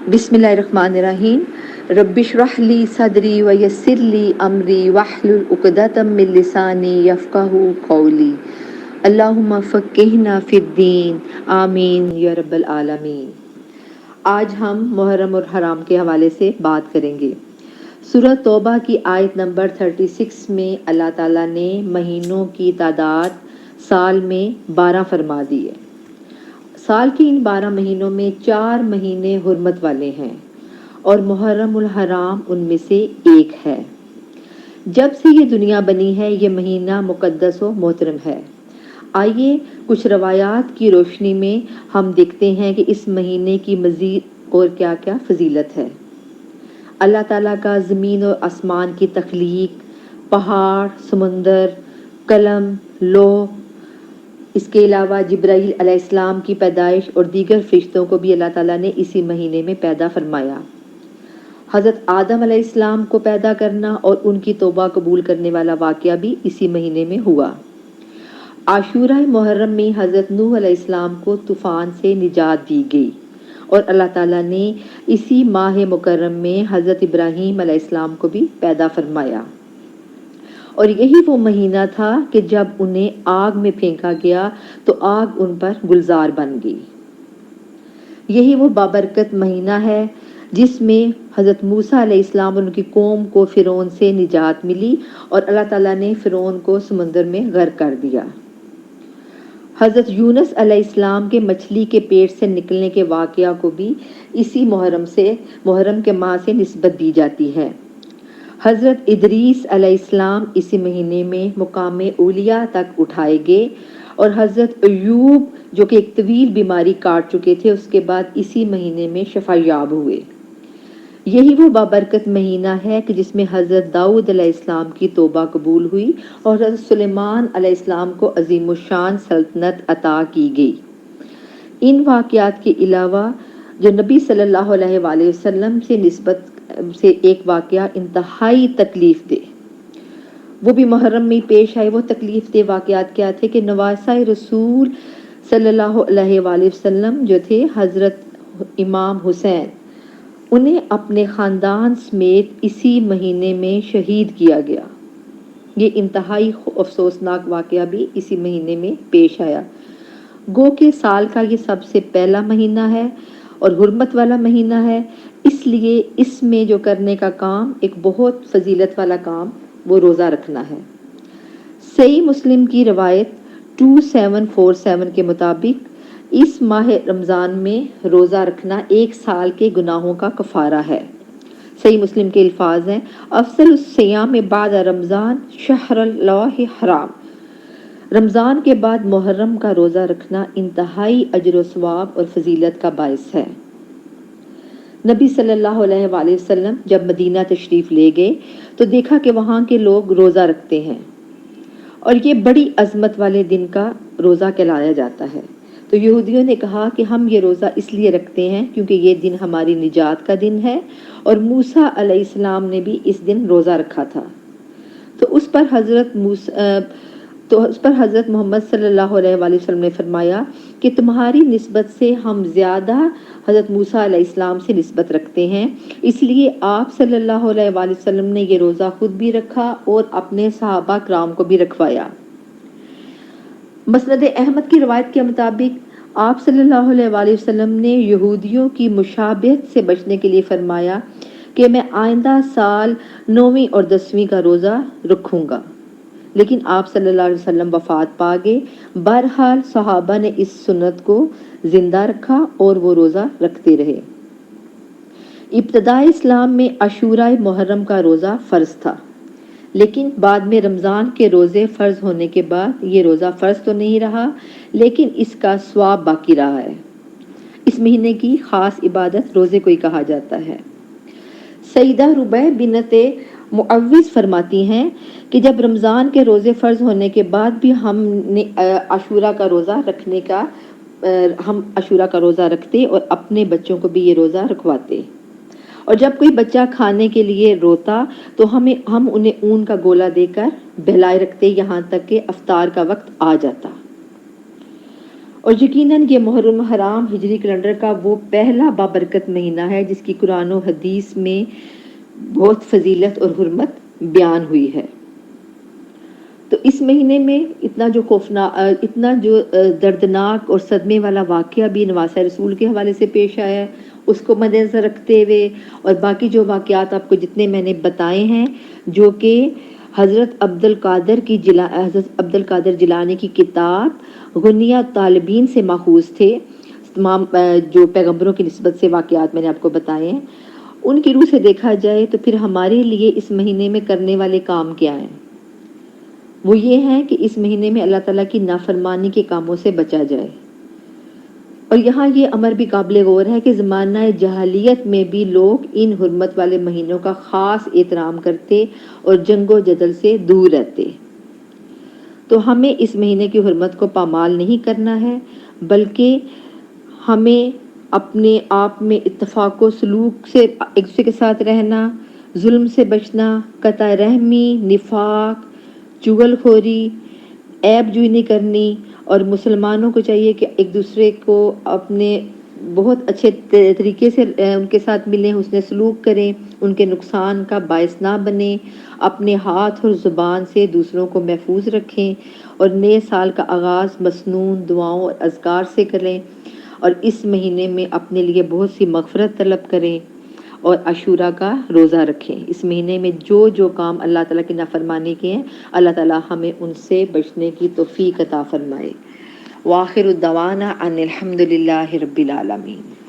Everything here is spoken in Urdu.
بسم اللہ الرحمن الرحیم رب اشرح لی صدری ویسر لی امری واحلل عقدۃ من لسانی یفقہوا قولی اللہم فقہنا فی الدین آمین یا رب العالمین۔ آج ہم محرم اور حرام کے حوالے سے بات کریں گے۔ سورہ توبہ کی آیت نمبر 36 میں اللہ تعالیٰ نے مہینوں کی تعداد سال میں 12 فرما دی ہے۔ سال کے ان 12 مہینوں میں 4 مہینے حرمت والے ہیں اور محرم الحرام ان میں سے ایک ہے۔ جب سے یہ دنیا بنی ہے یہ مہینہ مقدس و محترم ہے۔ آئیے کچھ روایات کی روشنی میں ہم دیکھتے ہیں کہ اس مہینے کی مزید اور کیا کیا فضیلت ہے۔ اللہ تعالیٰ کا زمین و آسمان کی تخلیق، پہاڑ، سمندر، قلم، لوح، اس کے علاوہ جبرائیل علیہ السلام کی پیدائش اور دیگر فرشتوں کو بھی اللہ تعالیٰ نے اسی مہینے میں پیدا فرمایا۔ حضرت آدم علیہ السلام کو پیدا کرنا اور ان کی توبہ قبول کرنے والا واقعہ بھی اسی مہینے میں ہوا۔ عاشورہ محرم میں حضرت نوح علیہ السلام کو طوفان سے نجات دی گئی اور اللہ تعالیٰ نے اسی ماہ مکرم میں حضرت ابراہیم علیہ السلام کو بھی پیدا فرمایا، اور یہی وہ مہینہ تھا کہ جب انہیں آگ میں پھینکا گیا تو آگ ان پر گلزار بن گئی۔ یہی وہ بابرکت مہینہ ہے جس میں حضرت موسیٰ علیہ السلام اور ان کی قوم کو فرعون سے نجات ملی اور اللہ تعالیٰ نے فرعون کو سمندر میں غرق کر دیا۔ حضرت یونس علیہ السلام کے مچھلی کے پیٹ سے نکلنے کے واقعہ کو بھی اسی محرم کے ماہ سے نسبت دی جاتی ہے۔ حضرت ادریس علیہ السلام اسی مہینے میں مقام اولیاء تک اٹھائے گئے اور حضرت ایوب جو کہ ایک طویل بیماری کاٹ چکے تھے اس کے بعد اسی مہینے میں شفا یاب ہوئے۔ یہی وہ بابرکت مہینہ ہے کہ جس میں حضرت داؤد علیہ السلام کی توبہ قبول ہوئی اور حضرت سلیمان علیہ السلام کو عظیم الشان سلطنت عطا کی گئی۔ ان واقعات کے علاوہ جو نبی صلی اللہ علیہ وآلہ وسلم سے نسبت سے ایک واقعہ انتہائی تکلیف دہ وہ بھی محرم میں پیش آئے۔ وہ تکلیف دہ واقعات کیا تھے کہ نواسۂ رسول صلی اللہ علیہ وآلہ وسلم جو تھے حضرت امام حسین، انہیں اپنے خاندان سمیت اسی مہینے میں شہید کیا گیا۔ یہ انتہائی افسوسناک واقعہ بھی اسی مہینے میں پیش آیا۔ گو کہ سال کا یہ سب سے پہلا مہینہ ہے اور حرمت والا مہینہ ہے، اس لیے اس میں جو کرنے کا کام ایک بہت فضیلت والا کام وہ روزہ رکھنا ہے۔ صحیح مسلم کی روایت 2747 کے مطابق اس ماہ رمضان میں روزہ رکھنا 1 سال کے گناہوں کا کفارہ ہے۔ صحیح مسلم کے الفاظ ہیں: افضل الصیام بعد رمضان شہر اللہ حرام۔ رمضان کے بعد محرم کا روزہ رکھنا انتہائی اجر و ثواب اور فضیلت کا باعث ہے۔ نبی صلی اللہ علیہ وآلہ وسلم جب مدینہ تشریف لے گئے تو دیکھا کہ وہاں کے لوگ روزہ رکھتے ہیں اور یہ بڑی عظمت والے دن کا روزہ کہلایا جاتا ہے۔ تو یہودیوں نے کہا کہ ہم یہ روزہ اس لیے رکھتے ہیں کیونکہ یہ دن ہماری نجات کا دن ہے اور موسیٰ علیہ السلام نے بھی اس دن روزہ رکھا تھا۔ تو اس پر حضرت محمد صلی اللہ علیہ وآلہ وسلم نے فرمایا کہ تمہاری نسبت سے ہم زیادہ حضرت موسیٰ علیہ السلام سے نسبت رکھتے ہیں، اس لیے آپ صلی اللہ علیہ وآلہ وسلم نے یہ روزہ خود بھی رکھا اور اپنے صحابہ کرام کو بھی رکھوایا۔ مسند احمد کی روایت کے مطابق آپ صلی اللہ علیہ وآلہ وسلم نے یہودیوں کی مشابہت سے بچنے کے لیے فرمایا کہ میں آئندہ سال 9ویں اور 10ویں کا روزہ رکھوں گا، لیکن آپ صلی اللہ علیہ وسلم وفات پا گئے۔ بہرحال صحابہ نے اس سنت کو زندہ رکھا اور وہ روزہ رکھتے رہے۔ ابتدائی اسلام میں عاشورہ محرم کا روزہ فرض تھا، لیکن بعد میں رمضان کے روزے فرض ہونے کے بعد یہ روزہ فرض تو نہیں رہا لیکن اس کا ثواب باقی رہا ہے۔ اس مہینے کی خاص عبادت روزے کو ہی کہا جاتا ہے۔ سیدہ ربیع بنت معوذ فرماتی ہیں کہ جب رمضان کے روزے فرض ہونے کے بعد بھی ہم عاشورہ کا روزہ رکھتے اور اپنے بچوں کو بھی یہ روزہ رکھواتے، اور جب کوئی بچہ کھانے کے لیے روتا تو ہم انہیں اون کا گولا دے کر بہلائے رکھتے یہاں تک کہ افطار کا وقت آ جاتا۔ اور یقیناً یہ محرم حرام ہجری کیلنڈر کا وہ پہلا بابرکت مہینہ ہے جس کی قرآن و حدیث میں بہت فضیلت اور حرمت بیان ہوئی ہے۔ تو اس مہینے میں اتنا جو دردناک اور صدمے والا واقعہ بھی نواسہ رسول کے حوالے سے پیش آیا ہے، اس کو مد نظر رکھتے ہوئے اور باقی جو واقعات آپ کو جتنے میں نے بتائے ہیں جو کہ حضرت عبد القادر جیلانی کی کتاب غنیہ طالبین سے ماخوذ تھے، تمام جو پیغمبروں کی نسبت سے واقعات میں نے آپ کو بتائے ہیں، ان کی روح سے دیکھا جائے تو پھر ہمارے لیے اس مہینے میں کرنے والے کام کیا ہیں؟ وہ یہ ہیں کہ اس مہینے میں اللہ تعالیٰ کی نافرمانی کے کاموں سے بچا جائے۔ اور یہاں یہ امر بھی قابل غور ہے کہ زمانہ جاہلیت میں بھی لوگ ان حرمت والے مہینوں کا خاص احترام کرتے اور جنگ و جدل سے دور رہتے۔ تو ہمیں اس مہینے کی حرمت کو پامال نہیں کرنا ہے، بلکہ ہمیں اپنے آپ میں اتفاق و سلوک سے ایک دوسرے کے ساتھ رہنا، ظلم سے بچنا، قطع رحمی، نفاق، چغل خوری، عیب جوئی نہیں کرنی، اور مسلمانوں کو چاہیے کہ ایک دوسرے کو اپنے بہت اچھے طریقے سے ان کے ساتھ ملیں، حسن سلوک کریں، ان کے نقصان کا باعث نہ بنیں، اپنے ہاتھ اور زبان سے دوسروں کو محفوظ رکھیں، اور نئے سال کا آغاز مسنون دعاؤں اور اذکار سے کریں، اور اس مہینے میں اپنے لیے بہت سی مغفرت طلب کریں اور عاشورہ کا روزہ رکھیں۔ اس مہینے میں جو جو کام اللہ تعالیٰ کی نافرمانی کے ہیں، اللہ تعالیٰ ہمیں ان سے بچنے کی توفیق عطا فرمائے۔ وآخر الدعوانا ان الحمد للہ رب العالمین۔